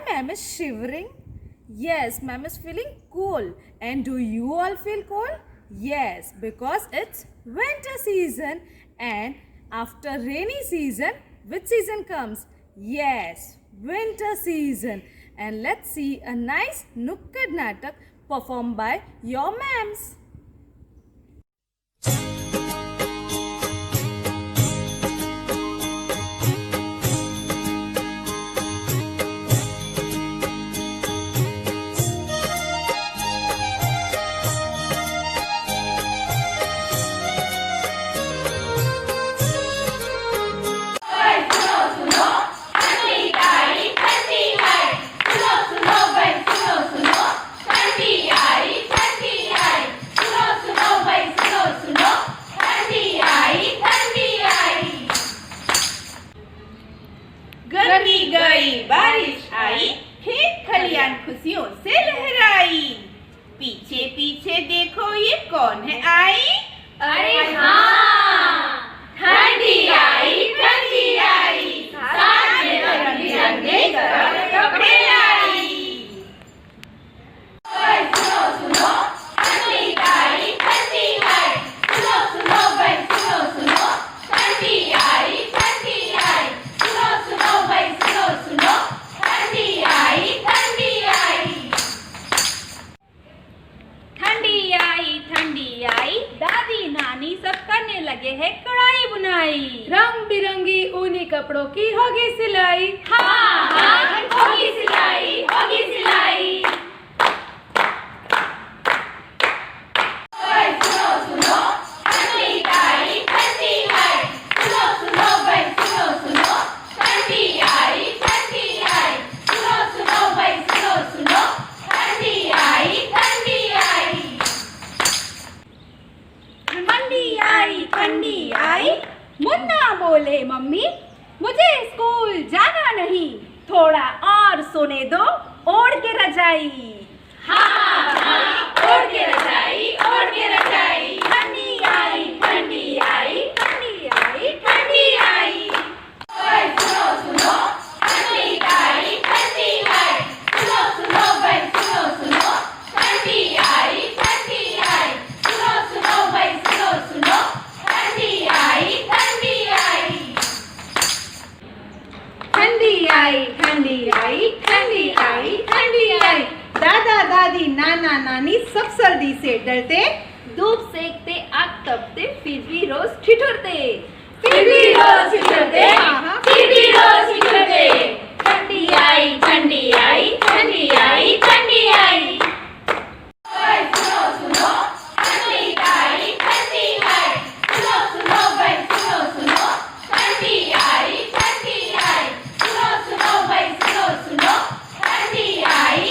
ma'am is shivering? Yes, ma'am is feeling cold. And do you all feel cold? Yes, because it's winter season, and after rainy season, which season comes? Yes, winter season. And let's see a nice Nukkad Natak performed by your ma'ams. गर्मी गई बारिश आई, खेत खलियान खुशियों से लहराई। पीछे पीछे देखो ये कौन है आई? अरे हाँ, ठंडी आई, साथ में रंग बिरंगे गरम कपड़े लाई। सुनो सुनो ठंडी आई, सुनो सुनो भाई सुनो सुनो, ठंडी आई, सुनो सुनो भाई सुनो सुनो, ठंडी आई। ठंडी आई, दादी नानी सब करने लगे हैं कढ़ाई बुनाई। रंग बिरंगी ऊनी कपड़ों की होगी सिलाई। हाँ, होगी सिलाई, होगी सिलाई। सुनो सुनो ठंडी आई, सुनो सुनो भाई सुनो सुनो, ठंडी आई, सुनो सुनो भाई सुनो सुनो, ठंडी आई। ठंडी आई, मुन्ना बोले मम्मी मुझे स्कूल जाना नहीं, थोड़ा और सोने दो ओढ़ के रजाई। हाँ, ओढ़ के रजाई, ओढ़ के रजाई। ठंडी आई, ठंडी आई, ठंडी आई, ठंडी आई। सुनो सुनो ठंडी आई, सुनो सुनो भाई सुनो सुनो, ठंडी आई, सुनो सुनो भाई सुनो सुनो, ठंडी आई। ठंडी आई। दादा दादी नाना नानी सब सर्दी से डरते, धूप सेकते आग तपते, फिर भी रोज ठिठुरते। ठंडी आई। सुनो सुनो ठंडी आई, सुनो सुनो भाई सुनो सुनो, ठंडी आई, सुनो सुनो भाई सुनो सुनो, ठंडी आई।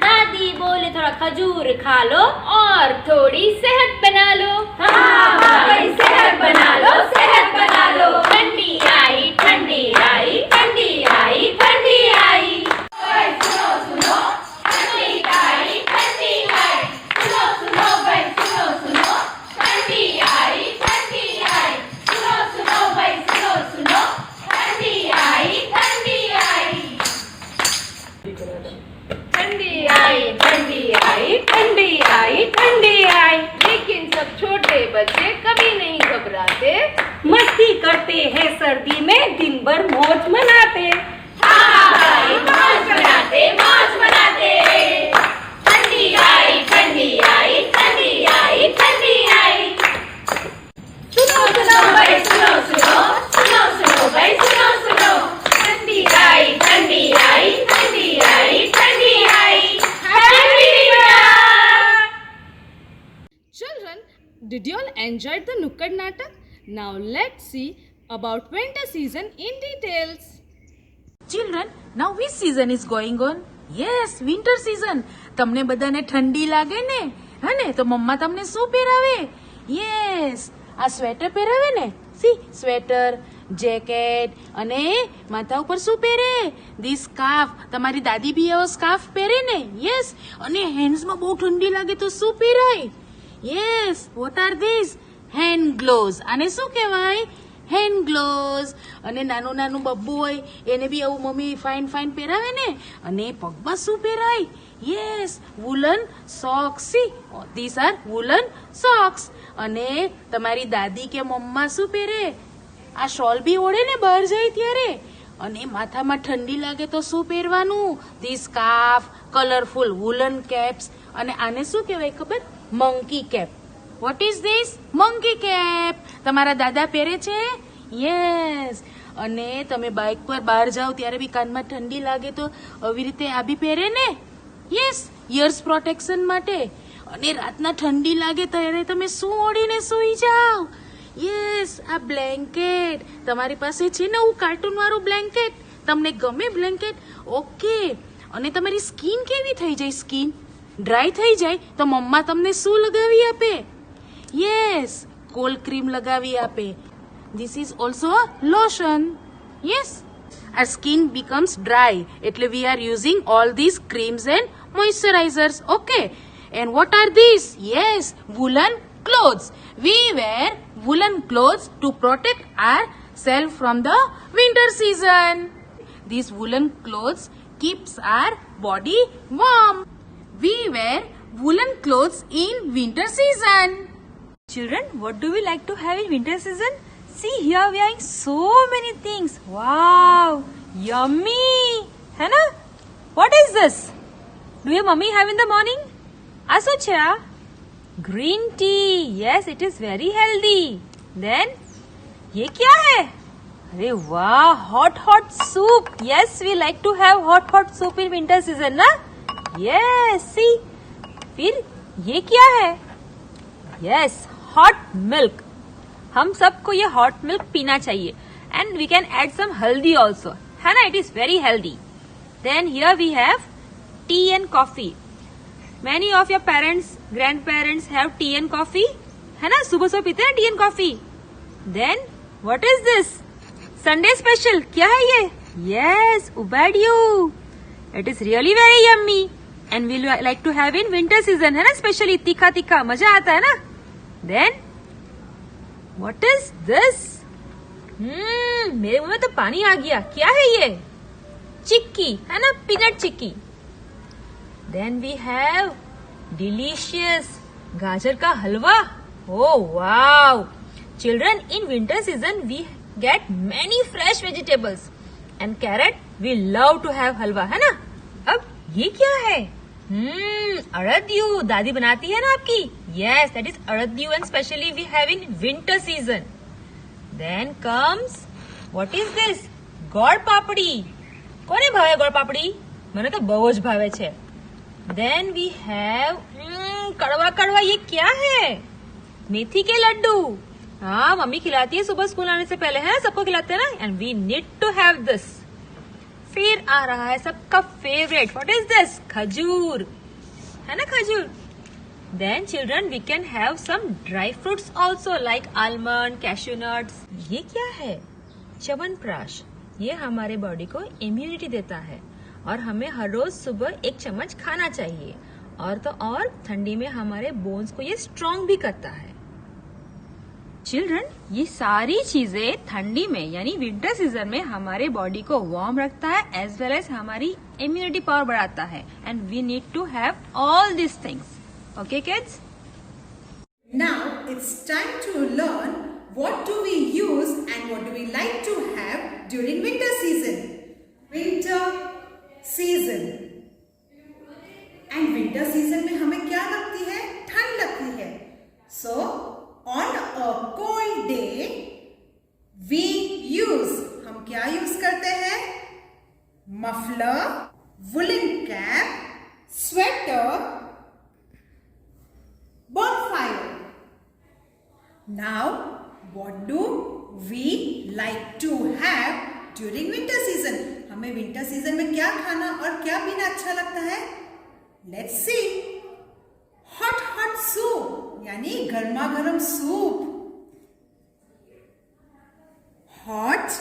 दादी बोले थोड़ा खजूर खा लो और थोड़ी सेहत बना लो। हाँ, भाई सेहत बना लो, सेहत बना लो। ठंडी आई, सुनो सुनो ठंडी आई, सुनो सुनो भाई सुनो सुनो, ठंडी आई, सुनो सुनो भाई सुनो सुनो, ठंडी आई। ठंडी आई। लेकिन सब छोटे बच्चे कभी नहीं घबराते, मस्ती करते हैं सर्दी में, दिन भर मौज मनाते। मौज मनाते। ठंडी आई। सुनो सुनो भाई सुनो सुनो, सुनो भाई सुनो सुनो, ठंडी आई। Children, did you all enjoy the Nukkad Natak? Now let's see about winter season in details. Children, now which season is going on? Yes, winter season. તમને બધાને ઠંડી લાગે ને? હને તો મમ્મા તમને શું પહેરાવે? Yes, આ સ્વેટર પહેરાવે ને? સી સ્વેટર, જેકેટ અને માથા ઉપર શું પહેરે? This scarf. તમારી દાદી બી એવો સ્કાર્ફ પહેરે ને? Yes, અને હેન્ડ્સમાં બહુ ઠંડી લાગે તો શું પહેરાય? Yes, what are these? Hand gloves. આને શું કહેવાય? Hand gloves. અને નાનું નાનું બબ્બુ હોય એને બી આવું મમ્મી ફાઇન ફાઇન પહેરાવે ને. અને પગમાં શું પહેરાય? Yes, woollen socks. See, this are woollen socks. અને તમારી દાદી કે મમ્મા શું પહેરે? આ શોલ બી ઓઢે ને બહાર જાય ત્યારે. અને માથામાં ઠંડી લાગે તો શું પહેરવાનું? The scarf, colourful woollen caps. અને આને શું કહેવાય ખબર? Monkey cap. What is this? Monkey cap. તમારા દાદા પહેરે છે? યસ. અને તમે બાઇક પર બહાર જાઓ ત્યારે બી કાનમાં ઠંડી લાગે તો આવી રીતે આ બી પહેરે ને. યસ, ઇયર્સ પ્રોટેક્શન માટે. અને રાતના ઠંડી લાગે ત્યારે તમે શું ઓઢીને સૂઈ જાઓ? યસ, આ બ્લેન્કેટ. તમારી પાસે છે ને હું કાર્ટૂન વાળું બ્લેન્કેટ? તમને ગમે બ્લેન્કેટ? ઓકે. અને તમારી સ્કિન કેવી થઈ જાય? સ્કિન ડ્રાય થઈ જાય તો મમ્મા તમને શું લગાવી આપે? યસ, કોલ્ડ ક્રીમ લગાવી આપે. This is also a lotion. Yes, our skin becomes dry એટલે we are using all these creams and moisturizers. Okay, and what are these? Yes, woolen clothes. We wear woolen clothes to protect ourselves from the winter season. These woolen clothes keeps our body warm. We wear woolen clothes in winter season. Children, what do we like to have in winter season? See, here we are having so many things. Wow, yummy. है ना? What is this? Do your mummy have in the morning? Asucha? Green tea. Yes, it is very healthy. Then, ये क्या है? अरे वाह, hot soup. Yes, we like to have hot soup in winter season, ना? Yes, see. फिर ये क्या है? Yes, hot milk. हम सबको ये हॉट मिल्क पीना चाहिए. And we can add some haldi also, है ना? It is very healthy. Then here we have tea and coffee. Many of your parents, grand parents have tea and coffee, है ना? सुबह सुबह पीते हैं tea and coffee. Then what is this? Sunday special. क्या है ये? Yes, ubadiyo. It is really very yummy and we like to have in winter season, है ना? स्पेशली तीखा तीखा मजा आता है ना? Then What is this? मेरे मुंह में तो पानी आ गया. क्या है ये? चिक्की, है ना? Peanut chikki. Then we have delicious गाजर का हलवा. Oh wow! Children, in winter season we get many fresh vegetables and carrot. We love to have हलवा, है ना? अब ये क्या है? अड़दियू. दादी बनाती है ना आपकी? Yes, that is अड़दियू and specially we have in winter season. Then comes, what is this? ગોળ પાપડી. કોને ભાવે ગોળ પાપડી? મને તો બહુ જ ભાવે છે. Then we have कड़वा कड़वा. ये क्या है? मेथी के लड्डू. हाँ, मम्मी खिलाती है सुबह स्कूल आने से पहले, है? सबको खिलाते हैं ना? And we need to have this. फिर आ रहा है सबका फेवरेट. What is this? खजूर, है ना? खजूर. Then children we can have some dry fruits also like almond, cashew nuts. ये क्या है? च्यवनप्राश. ये हमारे बॉडी को इम्यूनिटी देता है और हमें हर रोज सुबह एक चम्मच खाना चाहिए. और तो और ठंडी में हमारे बोन्स को ये स्ट्रॉन्ग भी करता है. चिल्ड्रन, ये सारी चीजें ठंडी में यानी विंटर सीजन में हमारे बॉडी को वार्म रखता है एज वेल एज हमारी इम्यूनिटी पावर बढ़ाता है. And we need to have all this things. Okay kids? Now it's time to learn what do we use and what do we like to have during winter season. Winter season. And winter season में हमें क्या लगती है? ठंड लगती है. So on a cold day we use, हम क्या यूज करते हैं? Muffler, woollen cap, sweater, bonfire. Now what do we like to have during winter season? हमें विंटर सीजन में क्या खाना और क्या पीना अच्छा लगता है? Let's see. हॉट सूप यानी गर्मा गर्म soup. Hot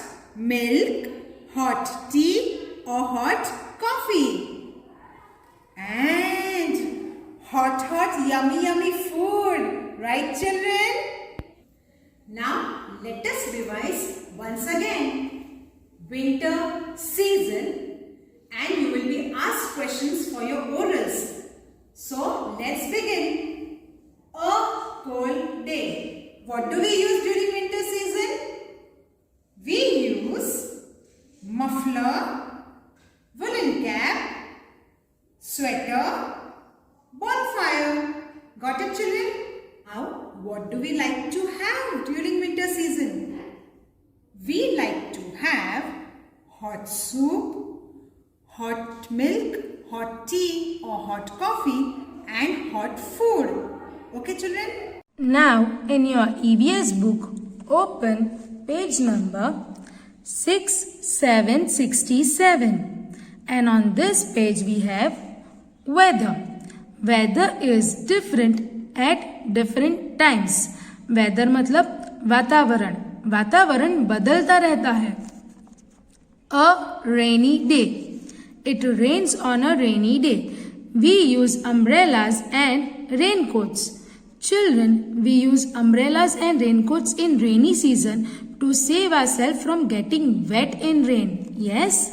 milk, hot tea और hot coffee. And hot yummy food. Right children? Now let us revise once again. Winter season, and you will be asked questions for your orals. So let's begin. A cold day. What do we use during winter season? We use muffler, woolen cap, sweater, bonfire. Got it, children? Now, what do we like to have during winter season? We like to have hot soup, hot milk, hot tea or hot coffee and hot food. Okay, children? Now, in your EVS book, open page number 6767. And on this page we have weather. Weather is different at different times. Weather मतलब वातावरण. वातावरण बदलता रहता है. A rainy day. It rains on a rainy day. We use umbrellas and raincoats. Children, we use umbrellas and raincoats in rainy season to save ourselves from getting wet in rain. Yes?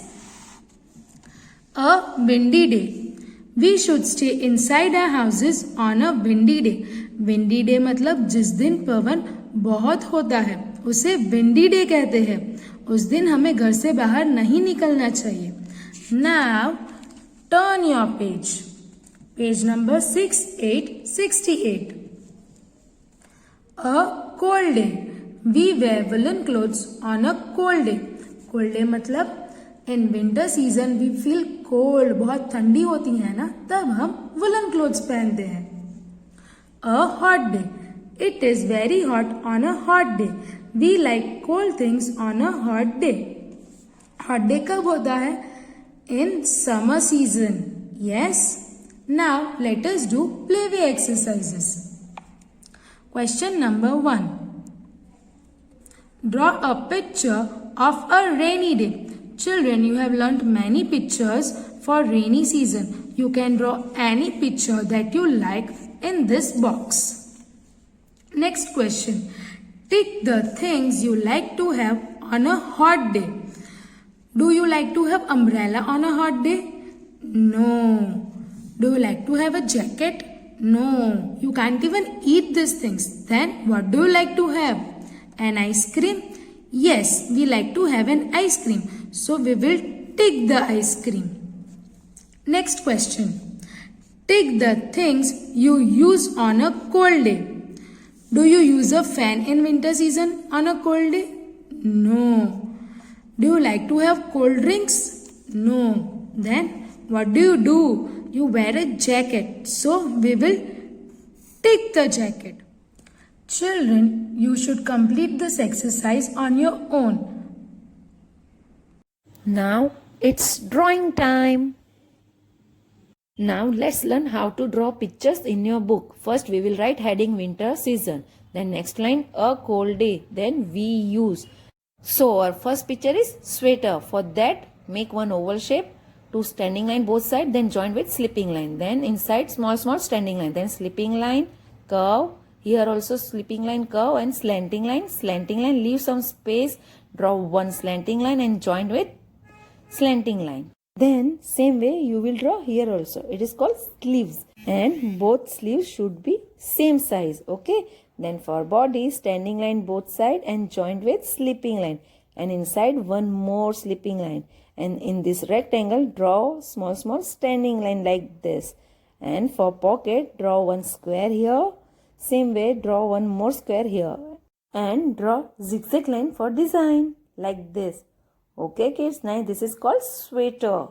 A windy day. We should stay inside our houses on a windy day. Windy day मतलब जिस दिन पवन बहुत होता है उसे windy day कहते हैं. उस दिन हमें घर से बाहर नहीं निकलना चाहिए. Now turn your page. Page number 6868. A cold day. We wear woolen clothes on a cold day. Cold day मतलब in winter season we feel cold. बहुत ठंडी होती है ना, तब हम वुलन क्लोथ्स पहनते हैं. A hot day. It is very hot on a hot day. We like cold things on a hot day. Hot day कब होता है? In summer season. Yes. Now let us do playway exercises. Question number 1. Draw a picture of a rainy day. Children, you have learnt many pictures for rainy season. You can draw any picture that you like in this box. Next question. Tick the things you like to have on a hot day. Do you like to have umbrella on a hot day? No. Do you like to have a jacket? No. You can't even eat these things. Then what do you like to have? An ice cream? Yes, we like to have an ice cream. So we will tick the ice cream. Next question. Tick the things you use on a cold day. Do you use a fan in winter season on a cold day? No. Do you like to have cold drinks? No. Then what do? You wear a jacket. So we will tick the jacket. Children, you should complete this exercise on your own. Now it's drawing time. Now let's learn how to draw pictures in your book. First we will write heading winter season. Then next line a cold day. Then we use. So our first picture is sweater. For that make one oval shape, two standing line both sides, then join with slipping line. Then inside small standing line. Then slipping line, curve. Here also slipping line, curve and slanting line. Slanting line, leave some space, draw one slanting line and join with slanting line. Then same way you will draw here also. It is called sleeves and both sleeves should be same size. Okay. Then for body, standing line both side and joined with slipping line. And inside one more slipping line. And in this rectangle draw small standing line like this. And for pocket draw one square here. Same way draw one more square here and draw zigzag line for design like this. Okay kids, now this is called sweater.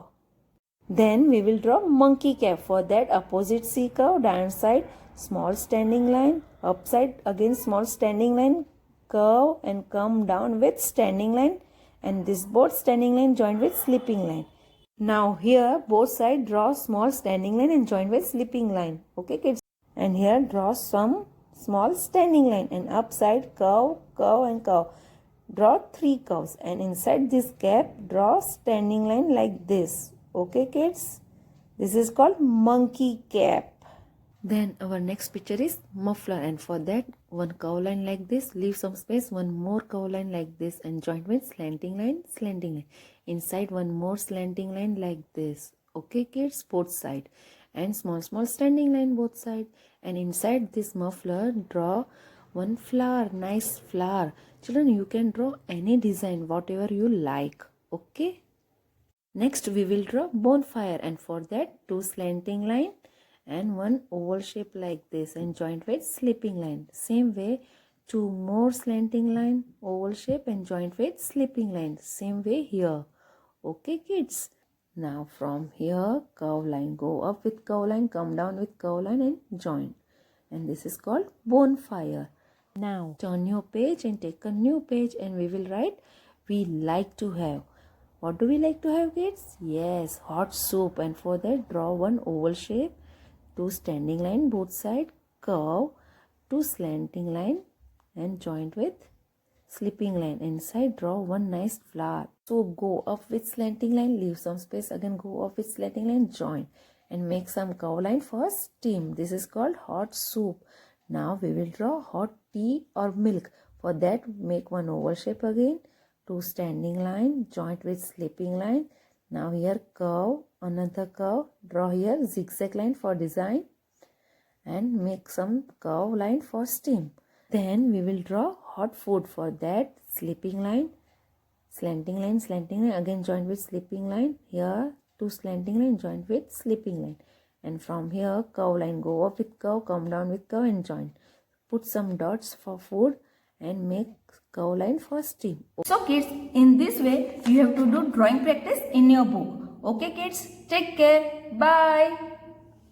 Then we will draw monkey cap. For that opposite C curve, down side small standing line, upside again small standing line, curve and come down with standing line and this both standing line joined with slipping line. Now here both side draw small standing line and join with slipping line. Okay kids. And here draw some small standing line and upside curve and curve. Draw 3 curves and inside this cap draw standing line like this. Okay kids. This is called monkey cap. Then our next picture is muffler, and for that one curve line like this, leave some space, one more curve line like this and join with slanting line, inside one more slanting line like this. Okay kids, both side, and small standing line both side, and inside this muffler draw one flower, nice flower. Children, you can draw any design whatever you like. Okay, next we will draw bonfire, and for that two slanting line and one oval shape like this and joint with slipping line. Same way, two more slanting line, oval shape and joint with slipping line. Same way here. Okay kids, now from here curve line, go up with curve line, come down with curve line and join, and this is called bonfire. Now turn your page and take a new page, and we will write we like to have. What do we like to have kids? Yes, hot soup, and for that draw one oval shape, two standing line both side, curve, two slanting line and joint with slipping line. Inside draw one nice flower. So go up with slanting line, leave some space, again go up with slanting line, join and make some curve line for steam. This is called hot soup. Now we will draw hot tea or milk. For that make one oval shape again, two standing line, joint with slipping line. Now here curve, another curve, draw here zigzag line for design and make some curve line for steam. Then we will draw hot food. For that slipping line, slanting line, again joint with slipping line. Here two slanting line, joint with slipping line. And from here curve line, go up with curve, come down with curve and join. Put some dots for food and make curve line for steam. So kids, in this way you have to do drawing practice in your book. Okay kids, take care. Bye.